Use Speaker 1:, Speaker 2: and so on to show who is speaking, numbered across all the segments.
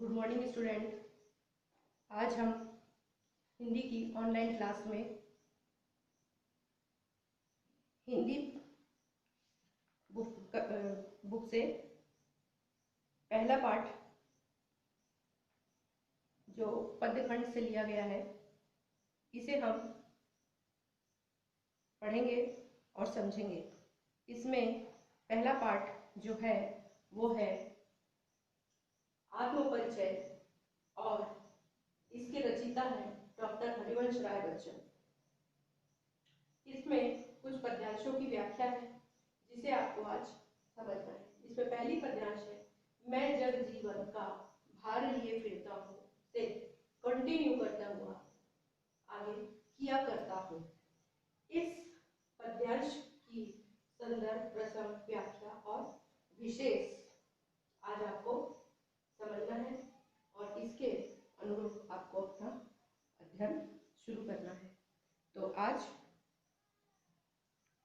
Speaker 1: Good morning student. आज हम हिंदी की ऑनलाइन क्लास में हिंदी बुक से पहला पाठ जो पद्यखंड से लिया गया है इसे हम पढ़ेंगे और समझेंगे। इसमें पहला पाठ जो है वो है आत्मपरिचय और इसके रचयिता है डॉक्टर हरिवंश राय बच्चन। इसमें कुछ पद्यांशों की व्याख्या है जिसे आपको आज समझना है। इसमें पहली पद्यांश है, मैं जग जीवन का भार लिए फिरता हूँ से कंटिन्यू करता हुआ आगे किया करता हूँ। इस पद्यांश की संदर्भ, प्रसंग, व्याख्या और विशेष आज आपको समझना है और इसके अनुरूप आपको अपना अध्ययन शुरू करना है। तो आज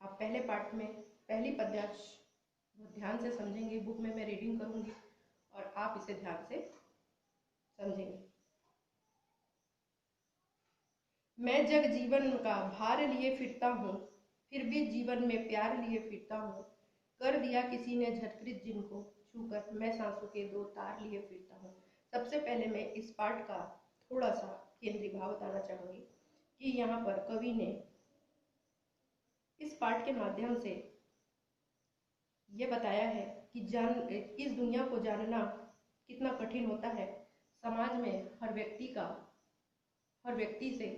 Speaker 1: आप पहले पाठ में पहली पद्यांश ध्यान से समझेंगे। बुक में मैं रीडिंग करूंगी और आप इसे ध्यान से समझेंगे। मैं जग जीवन का भार लिए फिरता हूँ, फिर भी जीवन में प्यार लिए फिरता हूँ। कर दिया किसी ने झटकृत जिनको, छूकर मैं सांसों के दो तार लिए फिरता हूँ। सबसे पहले मैं इस पाठ का थोड़ा सा केंद्रीय भाव बताना चाहूंगी कि यहाँ पर कवि ने इस पाठ के माध्यम से ये बताया है कि इस दुनिया को जानना कितना कठिन होता है। समाज में हर व्यक्ति से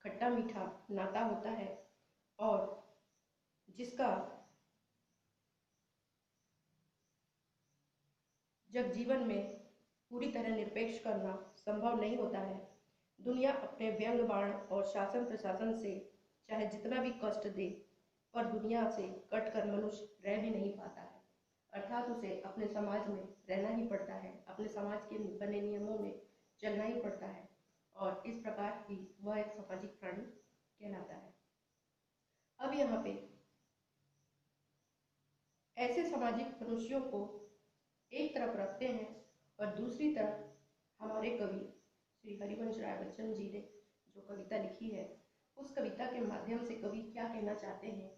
Speaker 1: खट्टा मीठा नाता होता है और जिसका जब जीवन में पूरी तरह निरपेक्ष करना संभव नहीं होता है। दुनिया अपने व्यंग बाण और शासन प्रशासन से चाहे जितना भी कष्ट दे, पर दुनिया से कटकर मनुष्य रह भी नहीं पाता है। अर्थात उसे अपने समाज में रहना ही पड़ता है, अपने समाज के बने नियमों में चलना ही पड़ता है और इस प्रकार ही वह एक सामाजिक प्राणी कहलाता है। अब यहाँ पे ऐसे सामाजिक मनुष्यों को एक तरफ रखते हैं और दूसरी तरफ हमारे कवि श्री हरिवंश राय बच्चन जी ने जो कविता लिखी है, उस कविता के माध्यम से कवि क्या कहना चाहते हैं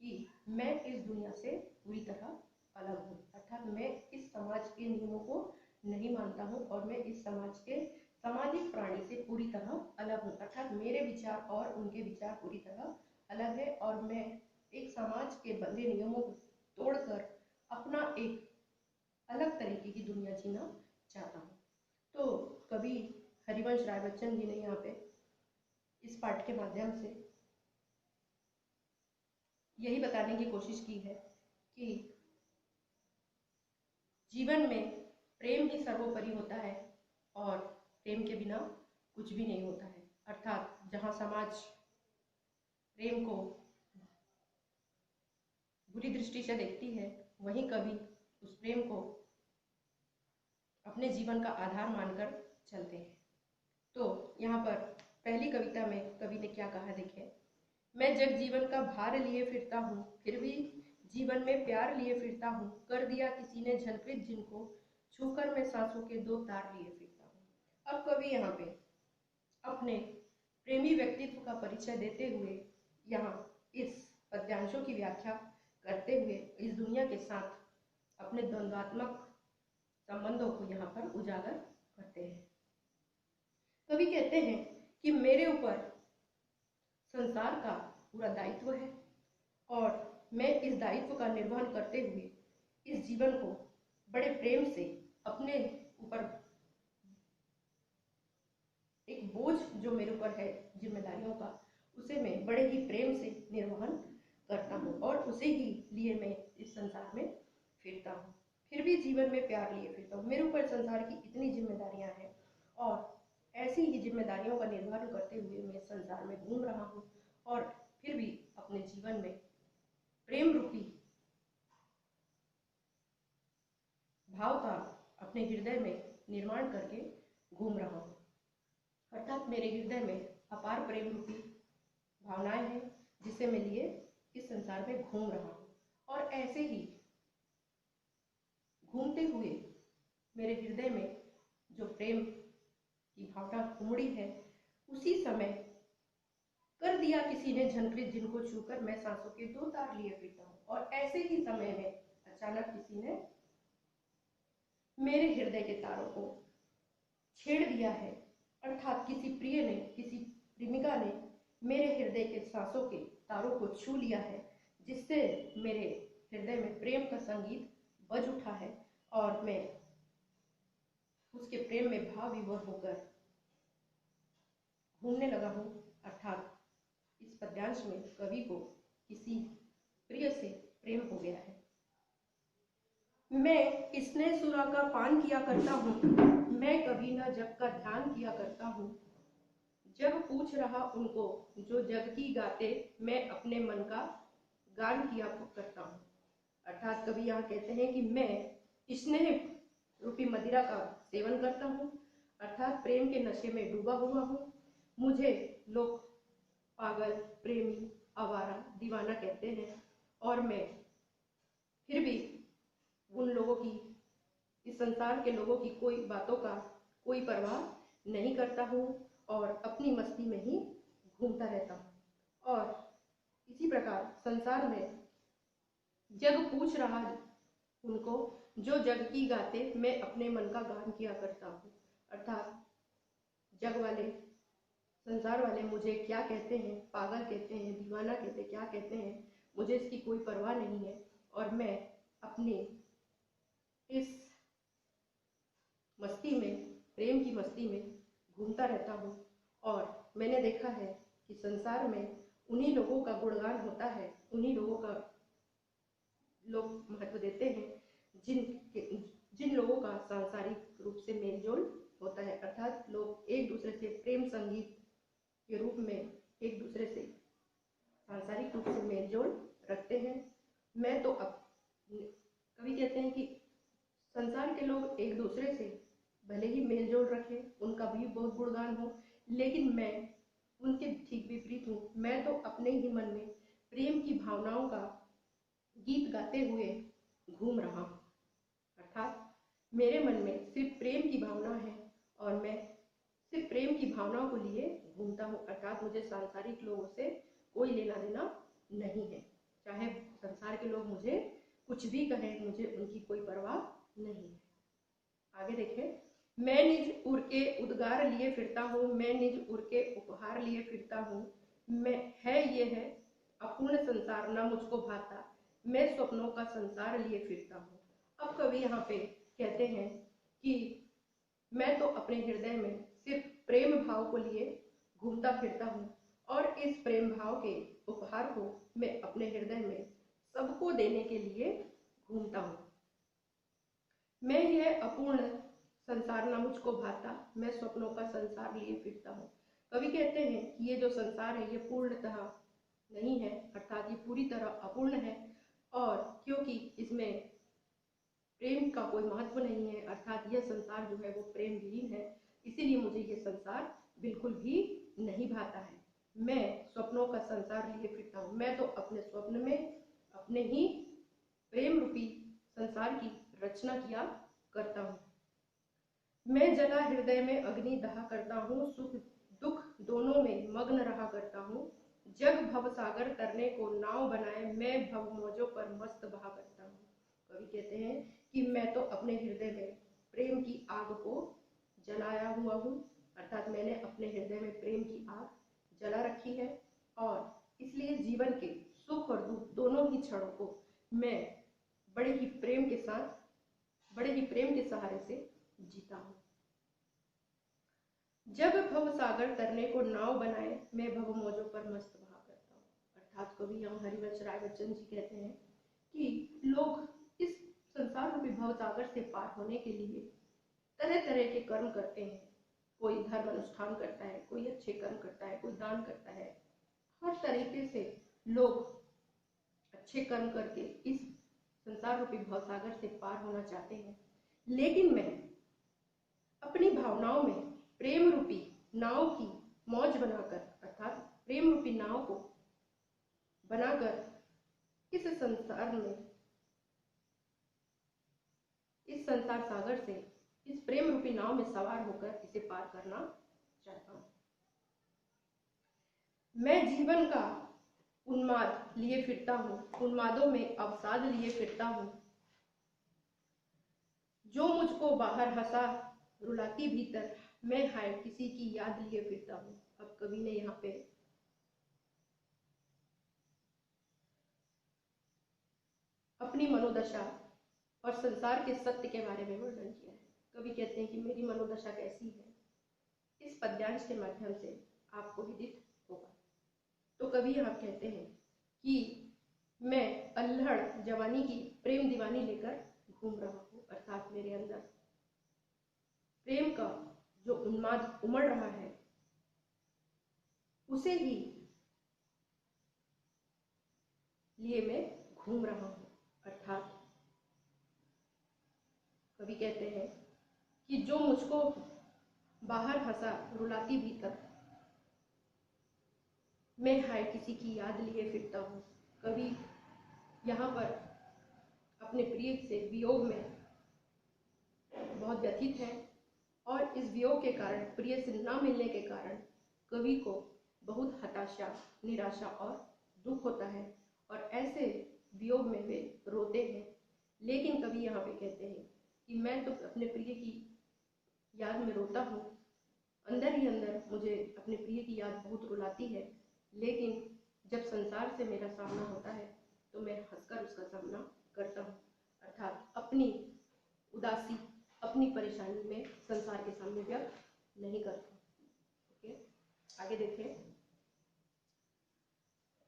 Speaker 1: कि मैं इस दुनिया से पूरी तरह अलग हूँ। अर्थात मैं इस समाज के नियमों को नहीं मानता हूँ और मैं इस समाज के सामाजिक प्राणी से पूरी तरह अलग हूँ। अर्थात मेरे विचार और उनके विचार पूरी तरह अलग है और मैं एक समाज के बंधे नियमों को तोड़कर अपना एक अलग तरीके की दुनिया जीना चाहता हूँ। तो कवि हरिवंश राय बच्चन जी ने यहाँ पे इस पाठ के माध्यम से यही बताने की कोशिश की है कि जीवन में प्रेम ही सर्वोपरि होता है और प्रेम के बिना कुछ भी नहीं होता है। अर्थात जहाँ समाज प्रेम को बुरी दृष्टि से देखती है, वहीं कवि उस प्रेम को अपने जीवन का आधार मानकर चलते हैं। तो यहाँ पर पहली कविता में कवि ने क्या कहा, देखिए, मैं जग जीवन का भार लिए फिरता हूँ, फिर भी जीवन में प्यार लिए फिरता हूँ। कर दिया किसी ने झलकृत जिनको, छूकर मैं सांसों के दो तार लिए फिरता हूँ। अब कवि यहाँ पे अपने प्रेमी व्यक्तित्व का परिचय देते हुए यहाँ इस पद्यांशों की व्याख्या करते हुए इस दुनिया के साथ अपने द्वंद्वात्मक संबंधों को यहाँ पर उजागर करते हैं। कवि कहते हैं कि मेरे ऊपर संसार का पूरा दायित्व है और मैं इस दायित्व का निर्वहन करते हुए इस जीवन को बड़े प्रेम से अपने ऊपर एक बोझ जो मेरे ऊपर है जिम्मेदारियों का, उसे मैं बड़े ही प्रेम से निर्वहन करता हूँ और उसे ही लिए मैं इस संसार में फिरता हूँ। फिर भी जीवन में प्यार लिए फिरता हूँ। मेरे ऊपर संसार की इतनी जिम्मेदारियां हैं और ऐसी ही जिम्मेदारियों का निर्वहन करते हुए मैं संसार में घूम रहा हूँ और फिर भी अपने जीवन में प्रेम रूपी भाव का अपने हृदय में निर्माण करके घूम रहा हूँ। अर्थात मेरे हृदय में अपार प्रेम रूपी भावनाएं हैं जिसे मैं लिए इस संसार में घूम रहा हूँ और ऐसे ही घूमते हुए मेरे हृदय में जो प्रेम की भावना उमड़ी है, उसी समय कर दिया किसी ने झनकृत जिनको छूकर, मैं सांसों के दो तार लिए फिरता हूँ। और ऐसे ही समय में अचानक किसी ने मेरे हृदय के तारों को छेड़ दिया है, अर्थात किसी प्रिय ने, किसी प्रेमिका ने मेरे हृदय के सांसों के तारों को छू लिया है, जिससे मेरे हृदय में प्रेम का संगीत बज उठा है और मैं उसके प्रेम में भाव विभोर होकर घूमने लगा हूँ। अर्थात इस पद्यांश में कवि को किसी प्रिय से प्रेम हो गया है। मैं स्नेह सुरा का पान किया करता हूँ, मैं कभी न जग का ध्यान किया करता हूँ। जग पूछ रहा उनको जो जग की गाते, मैं अपने मन का गान किया करता हूँ। अर्थात कवि यहाँ कहते हैं कि मैं स्नेह रूपी मदिरा का सेवन करता हूँ, अर्थात प्रेम के नशे में डूबा हुआ हूँ। मुझे लोग पागल, प्रेमी, आवारा, दीवाना कहते हैं और मैं फिर भी उन लोगों की, इस संसार के लोगों की कोई बातों का कोई परवाह नहीं करता हूँ और अपनी मस्ती में ही घूमता रहता हूँ। और इसी प्रकार संसार में जग पूछ रहा उनको जो जग की गाते, मैं अपने मन का गान किया करता हूँ। अर्थात जग वाले, संसार वाले मुझे क्या कहते हैं, पागल कहते हैं, दीवाना कहते हैं, क्या कहते हैं, मुझे इसकी कोई परवाह नहीं है और मैं अपनी इस मस्ती में, प्रेम की मस्ती में घूमता रहता हूँ। और मैंने देखा है कि संसार में उन्हीं लोगों का गुणगान होता है, उन्हीं लोगों का लोग महत्व देते हैं जिन लोगों का सांसारिक रूप से मेलजोल होता है। अर्थात लोग एक दूसरे से प्रेम संगीत के रूप में एक दूसरे से सांसारिक रूप से मेलजोल रखते हैं। मैं तो अब कवि कहते हैं कि संसार के लोग एक दूसरे से भले ही मेलजोल रखें, उनका भी बहुत गुणगान हो, लेकिन मैं उनके ठीक विपरीत हूँ। मैं तो अपने ही मन में प्रेम की भावनाओं का गीत गाते हुए घूम रहा हूँ। अर्थात मेरे मन में सिर्फ प्रेम की भावना है और मैं सिर्फ प्रेम की भावनाओं को लिए घूमता हूँ। अर्थात मुझे सांसारिक लोगों से कोई लेना देना नहीं है, चाहे संसार के लोग मुझे कुछ भी कहें, मुझे उनकी कोई परवाह नहीं है। आगे देखें, मैं निज उर के उद्गार लिए फिरता हूँ, मैं निज उर के उपहार लिए फिरता हूँ। मैं है ये है अपूर्ण संसार न मुझको भाता, मैं स्वप्नों का संसार लिए फिरता हूँ। अब कवि यहाँ पे कहते हैं कि मैं तो अपने हृदय में सिर्फ प्रेम भाव को लिए घूमता फिरता हूँ और इस प्रेम भाव के उपहार को मैं अपने हृदय में सबको देने के लिए घूमता हूँ। मैं यह अपूर्ण संसार न मुझको भाता, मैं स्वप्नों का संसार लिए फिरता हूँ। कवि कहते हैं कि ये जो संसार है ये पूर्णतः नहीं है, अर्थात ये पूरी तरह अपूर्ण है और क्योंकि इसमें प्रेम का कोई महत्व नहीं है, अर्थात यह संसार जो है वो प्रेम विहीन है, इसीलिए मुझे ये संसार बिल्कुल भी नहीं भाता है। मैं स्वप्नों का संसार लिए फिरता हूँ, मैं तो अपने स्वप्न में अपने ही प्रेम रूपी संसार की रचना किया करता हूँ। मैं जला हृदय में अग्नि दहा करता हूँ, सुख दुख दोनों में मग्न रहा करता हूँ। जग भव सागर तरने को नाव बनाए, मैं भव मौजों पर मस्त बहा करता हूँ। कवि कहते हैं कि मैं तो अपने हृदय में प्रेम की आग को जलाया हुआ हूँ, अर्थात मैंने अपने हृदय में प्रेम की आग जला रखी है और इसलिए जीवन के सुख और दुख दोनों ही क्षणों को मैं बड़े ही प्रेम के साथ, बड़े ही प्रेम के सहारे से जीता हूँ। जब भव सागर तरने को नाव बनाए, मैं भव मौजों पर मस्त बहा करता हूँ। अर्थात कवि यहाँ हरिवंश राय बच्चन जी कहते हैं कि लोग इस संसार रूपी भव सागर से पार होने के लिए तरह तरह के कर्म करते हैं। कोई धर्म अनुष्ठान करता है, कोई अच्छे कर्म करता है, कोई दान करता है। हर तरीके से लोग अच्छे कर्म करके इस संसार रूपी भव सागर से पार होना चाहते हैं, लेकिन मैं अपनी भावनाओं में प्रेम रूपी नाव की मौज बनाकर, अर्थात प्रेम रूपी नाव को बनाकर इस संसार में, इस संसार सागर से, इस प्रेम रूपी नाव में सवार होकर इसे पार करना चाहता हूँ। मैं जीवन का उन्माद लिए फिरता हूँ, उन्मादों में अवसाद लिए फिरता हूँ। जो मुझको बाहर हंसा रुलाती भीतर, मैं हाय किसी की याद लिए फिरता हूँ। अब कवि ने यहाँ पे अपनी मनोदशा और संसार के सत्य के बारे में वर्णन किया है। कवि कहते हैं कि मेरी मनोदशा कैसी है, इस पद्यांश के माध्यम से आपको विदित होगा। तो कवि यहाँ कहते हैं कि मैं अल्हड़ जवानी की प्रेम दीवानी लेकर घूम रहा हूँ, अर्थात मेरे अंदर प्रेम का जो उन्माद उमड़ रहा है उसे ही लिए मैं घूम रहा हूँ। अर्थात कवि कहते हैं कि जो मुझको बाहर हंसा रुलाती भीतर, मैं हाय किसी की याद लिए फिरता हूँ। कवि यहाँ पर अपने प्रिय से वियोग में बहुत व्यथित है और इस वियोग के कारण, प्रिय से न मिलने के कारण कवि को बहुत हताशा, निराशा और दुख होता है और ऐसे वियोग में वे रोते हैं। लेकिन कवि यहाँ पे कहते हैं कि मैं तो अपने प्रिय की याद में रोता हूँ, अंदर ही अंदर मुझे अपने प्रिय की याद बहुत रुलाती है, लेकिन जब संसार से मेरा सामना होता है तो मैं हंसकर उसका सामना करता हूँ। अर्थात अपनी उदासी, अपनी परेशानी में संसार के सामने व्यक्त नहीं करता। ओके, आगे देखें।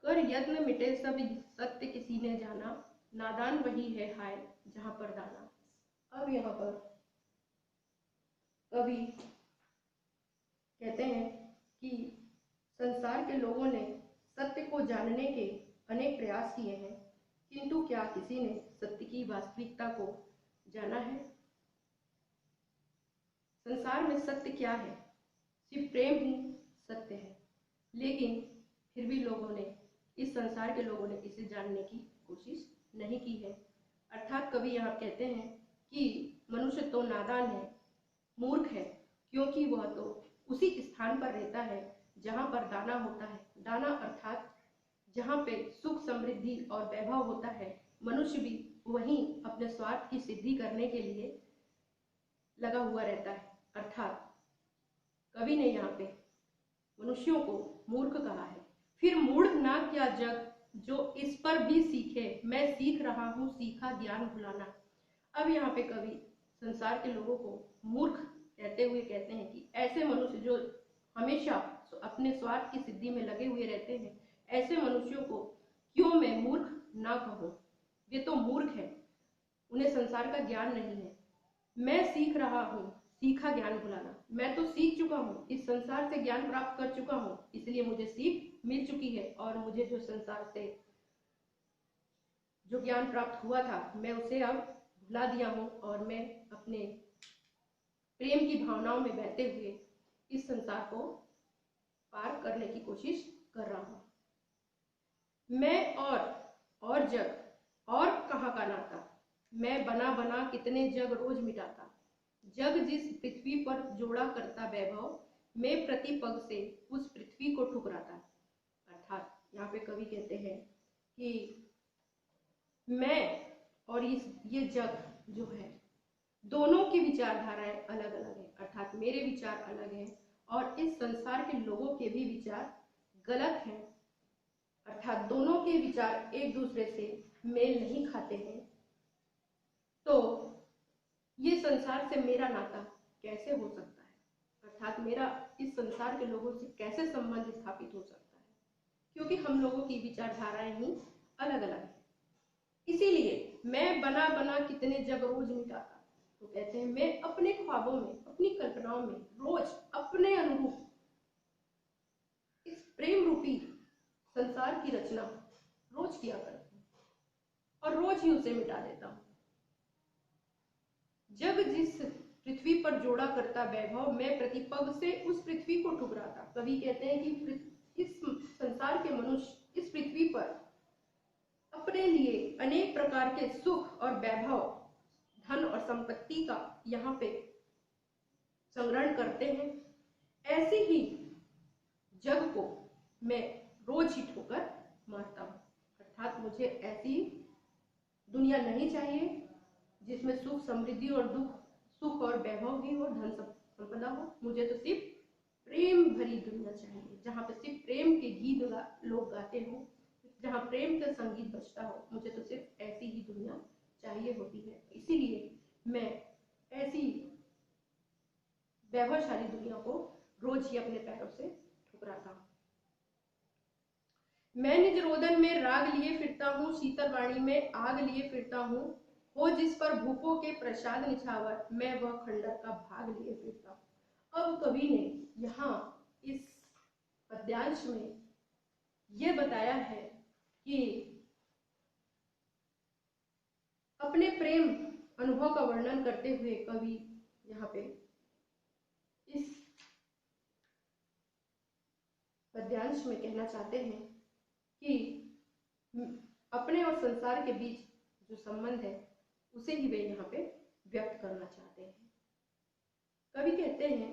Speaker 1: कर यत्न मिटे सब सत्य किसी ने जाना, नादान वही है हाय जहां पर दाना। अब यहाँ पर कवि कहते हैं कि संसार के लोगों ने सत्य को जानने के अनेक प्रयास किए हैं, किंतु क्या किसी ने सत्य की वास्तविकता को जाना है? संसार में सत्य क्या है? सिर्फ प्रेम ही सत्य है, लेकिन फिर भी लोगों ने, इस संसार के लोगों ने इसे जानने की कोशिश नहीं की है। अर्थात कवि यहाँ कहते हैं कि मनुष्य तो नादान है, मूर्ख है, क्योंकि वह तो उसी स्थान पर रहता है जहाँ पर दाना होता है। दाना अर्थात जहाँ पे सुख, समृद्धि और वैभव होता है, मनुष्य भी वहीं अपने स्वार्थ की सिद्धि करने के लिए लगा हुआ रहता है। अर्थात कवि ने यहाँ पे मनुष्यों को मूर्ख कहा है। फिर मूढ़ ना क्या जग जो इस पर भी सीखे, मैं सीख रहा हूँ सीखा ज्ञान भुलाना। अब यहाँ पे कवि संसार के लोगों को मूर्ख कहते हुए कहते हैं कि ऐसे मनुष्य जो हमेशा अपने स्वार्थ की सिद्धि में लगे हुए रहते हैं, ऐसे मनुष्यों को क्यों मैं मूर्ख ना कहूँ? वे तो मूर्ख है, उन्हें संसार का ज्ञान नहीं है। मैं सीख रहा हूँ सीखा ज्ञान भुलाना। मैं तो सीख चुका हूँ, इस संसार से ज्ञान प्राप्त कर चुका हूँ, इसलिए मुझे सीख मिल चुकी है और मुझे जो संसार से जो ज्ञान प्राप्त हुआ था मैं उसे अब भुला दिया हूँ और मैं अपने प्रेम की भावनाओं में बहते हुए इस संसार को पार करने की कोशिश कर रहा हूँ। मैं और जग और कहाँ का नाता, मैं बना बना कितने जग रोज मिटाता। जग जिस पृथ्वी पर जोड़ा करता वैभव, मैं प्रति पग से उस पृथ्वी को ठुकराता। अर्थात यहाँ पे कवि कहते हैं कि मैं और ये जग जो है, दोनों की विचारधाराएं अलग अलग है। अर्थात मेरे विचार अलग हैं और इस संसार के लोगों के भी विचार गलत हैं। अर्थात दोनों के विचार एक दूसरे से मेल नहीं खाते हैं। तो ये संसार से मेरा नाता कैसे हो सकता है? अर्थात मेरा इस संसार के लोगों से कैसे संबंध स्थापित हो सकता है? क्योंकि हम लोगों की विचारधाराएं ही अलग अलग है। इसीलिए मैं बना बना कितने जग रोज मिटाता। तो कहते हैं मैं अपने ख्वाबों में, अपनी कल्पनाओं में रोज अपने अनुरूप इस प्रेम रूपी संसार की रचना रोज किया करता हूँ और रोज ही उसे मिटा देता हूँ। जग जिस पृथ्वी पर जोड़ा करता वैभव, मैं प्रतिपग से उस पृथ्वी को ठुकराता। कवि कहते हैं कि इस संसार के मनुष्य इस पृथ्वी पर अपने लिए अनेक प्रकार के सुख और वैभव, धन और संपत्ति का यहाँ पे संग्रहण करते हैं, ऐसे ही जग को मैं रोज ही ठोकर मारता हूँ। अर्थात मुझे ऐसी दुनिया नहीं चाहिए जिसमें सुख समृद्धि और दुख, सुख और वैभव भी हो, धन संपदा हो। मुझे तो सिर्फ प्रेम भरी दुनिया चाहिए, जहाँ पे सिर्फ प्रेम के गीत लोग गाते हो, जहाँ प्रेम का संगीत बजता हो। मुझे तो सिर्फ ऐसी ही दुनिया चाहिए होती है। इसीलिए मैं ऐसी वैभवशाली दुनिया को रोज ही अपने पैरों से ठुकराता हूँ। मैं निज रोदन में राग लिए फिरता हूँ, शीतल वाणी में आग लिए फिरता हूँ। हो जिस पर भूपों के प्रसाद निछावर, मैं वह खंडर का भाग लिए फिरता हूँ। अब कवि ने यहाँ इस पद्यांश में यह बताया है कि अपने प्रेम अनुभव का वर्णन करते हुए कवि यहाँ पे इस पद्यांश में कहना चाहते हैं कि अपने और संसार के बीच जो संबंध है उसे ही वे यहाँ पे व्यक्त करना चाहते हैं। कवि कहते हैं,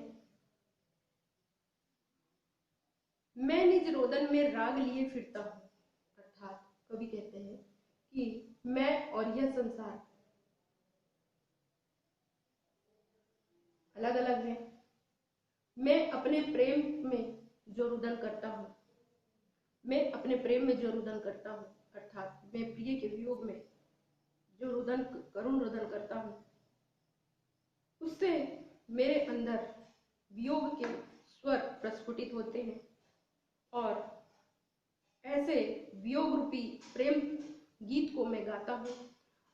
Speaker 1: मैं निज रोदन में राग लिए फिरता हूँ। अर्थात कवि कहते हैं कि मैं और यह संसार अलग अलग है। मैं अपने प्रेम में जो रुदन करता हूँ, मैं अपने प्रेम में जो रुदन करता हूँ, अर्थात मैं प्रिय के वियोग में जो रुदन, करुण रुदन करता हूँ, उससे मेरे अंदर वियोग के स्वर प्रस्फुटित होते हैं और ऐसे वियोग रूपी प्रेम गीत को मैं गाता हूँ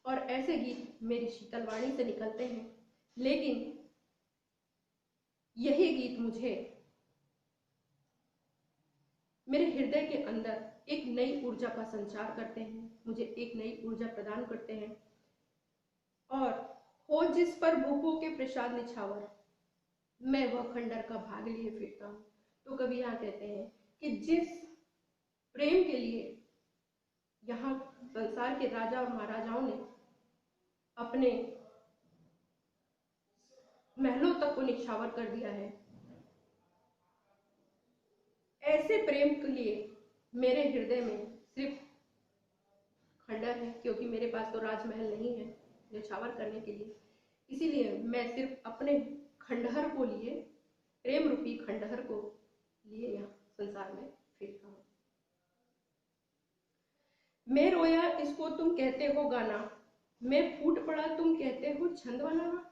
Speaker 1: और ऐसे गीत मेरी शीतल वाणी से निकलते हैं। लेकिन यही गीत मुझे मेरे हृदय के अंदर एक नई ऊर्जा का संचार करते हैं, मुझे एक नई ऊर्जा प्रदान करते हैं। और हो जिस पर भूपों के प्रसाद निछावर, मैं वह खंडर का भाग लिए फिरता हूँ। तो कवि यहाँ कहते हैं कि जिस प्रेम के लिए यहाँ संसार के राजा और महाराजाओं ने अपने महलों तक को निछावर कर दिया है, ऐसे प्रेम के लिए मेरे हृदय में सिर्फ खंडर है, क्योंकि मेरे पास तो राजमहल नहीं है निछावर करने के लिए। इसीलिए मैं सिर्फ अपने खंडहर को लिए, प्रेम रूपी खंडहर को लिए यहाँ संसार में फिरता हूँ। मैं रोया इसको तुम कहते हो गाना, मैं फूट पड़ा तुम कहते हो छंद बनाना।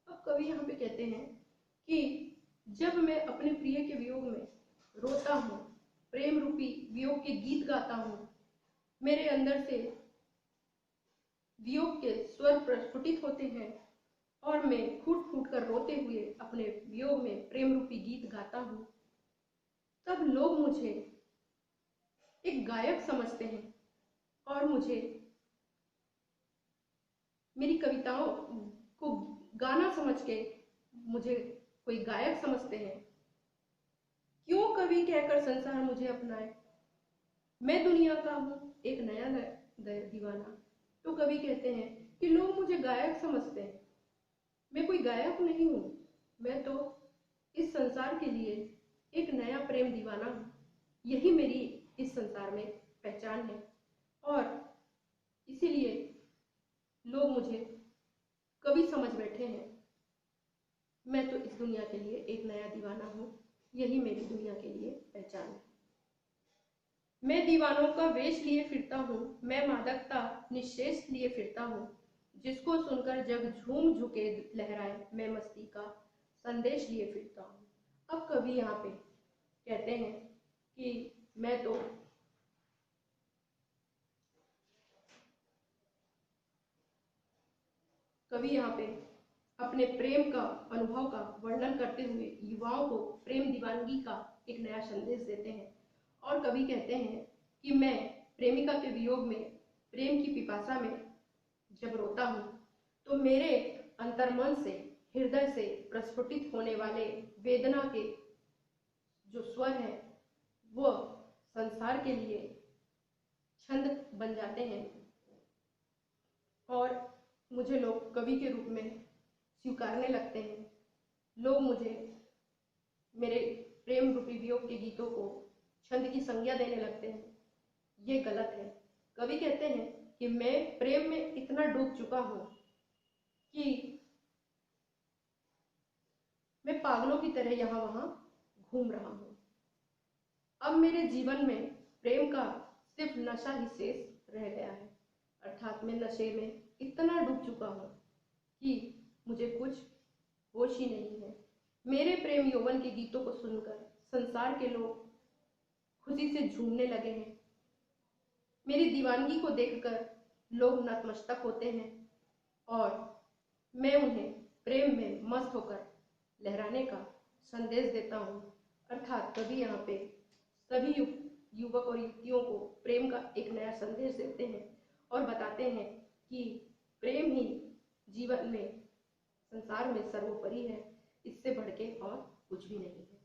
Speaker 1: अब कवि यहाँ पे कहते हैं कि जब मैं अपने प्रिय के वियोग में रोता हूँ, प्रेम रूपी वियोग के गीत गाता हूँ, मेरे अंदर से वियोग के स्वर प्रस्फुटित होते हैं और मैं फूट फूट कर रोते हुए अपने वियोग में प्रेम रूपी गीत गाता हूँ, तब लोग मुझे एक गायक समझते हैं और मुझे मेरी कविताओं को गाना समझ के मुझे कोई गायक समझते हैं। क्यों कवि कहकर संसार मुझे अपनाए, मैं दुनिया का हूँ एक नया दीवाना। तो कवि कहते हैं कि लोग मुझे गायक समझते हैं, मैं कोई गायक नहीं हूँ, मैं तो इस संसार के लिए एक नया प्रेम दीवाना हूँ। यही मेरी इस संसार में पहचान है और इसीलिए लोग मुझे कवि समझ बैठे हैं। मैं तो इस दुनिया के लिए एक नया दीवाना हूँ, यही मेरी दुनिया के लिए पहचान है। मैं दीवानों का वेश लिए फिरता हूँ, मैं मादकता निशेष लिए फिरता हूँ, जिसको सुनकर जग झूम झुके लहराए, मैं मस्ती का संदेश लिए फिरता हूँ। अब कवि यहाँ पे कहते हैं कि मैं तो कवि यहाँ पे अपने प्रेम का अनुभव का वर्णन करते हुए युवाओं को प्रेम दीवानगी का एक नया संदेश देते हैं और कवि कहते हैं कि मैं प्रेमिका के वियोग में, प्रेम की पिपासा में जब रोता हूँ तो मेरे अंतर्मन से, हृदय से प्रस्फुटित होने वाले वेदना के जो स्वर हैं वो संसार के लिए छंद बन जाते हैं और मुझे लोग कवि के रूप में स्वीकारने लगते हैं। लोग मुझे मेरे प्रेम रूपी वियोग के गीतों को छंद की संज्ञा देने लगते हैं। ये गलत है। कवि कहते हैं कि मैं प्रेम में इतना डूब चुका हूं कि मैं पागलों की तरह यहाँ वहां घूम रहा हूं। अब मेरे जीवन में प्रेम का सिर्फ नशा ही शेष रह गया है, अर्थात मैं नशे में इतना डूब चुका हूं कि मुझे कुछ होश ही नहीं है। मेरे प्रेम यौवन के गीतों को सुनकर संसार के लोग खुशी से झूमने लगे हैं। मेरी दीवानगी को देखकर लोग नतमस्तक होते हैं और मैं उन्हें प्रेम में मस्त होकर लहराने का संदेश देता हूँ। अर्थात कवि यहाँ पे सभी युवक और युवतियों को प्रेम का एक नया संदेश देते हैं और बताते हैं कि प्रेम ही जीवन में, संसार में सर्वोपरि है, इससे बढ़ के और कुछ भी नहीं है।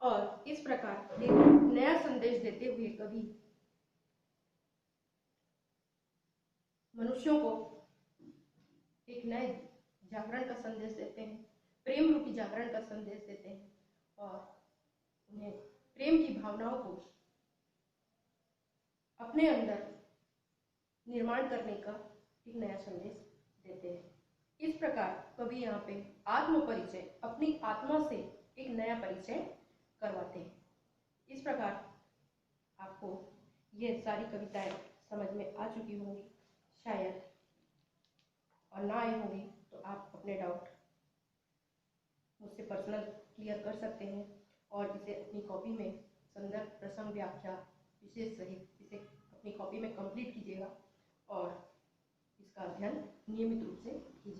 Speaker 1: और इस प्रकार एक नया संदेश देते हुए कवि मनुष्यों को एक नए जागरण का संदेश देते हैं, प्रेम रूपी जागरण का संदेश देते हैं और उन्हें प्रेम की भावनाओं को अपने अंदर निर्माण करने का एक नया संदेश देते हैं। इस प्रकार कवि यहाँ पे आत्म परिचय, अपनी आत्मा से एक नया परिचय करवाते हैं। इस प्रकार आपको ये सारी कविताएं समझ में आ चुकी होंगी शायद, और ना आई होंगी तो आप अपने डाउट मुझसे पर्सनल क्लियर कर सकते हैं और इसे अपनी कॉपी में संदर्भ, प्रसंग, व्याख्या विशेष सहित इसे अपनी कॉपी में कंप्लीट कीजिएगा और इसका अध्ययन नियमित रूप से कीजिए।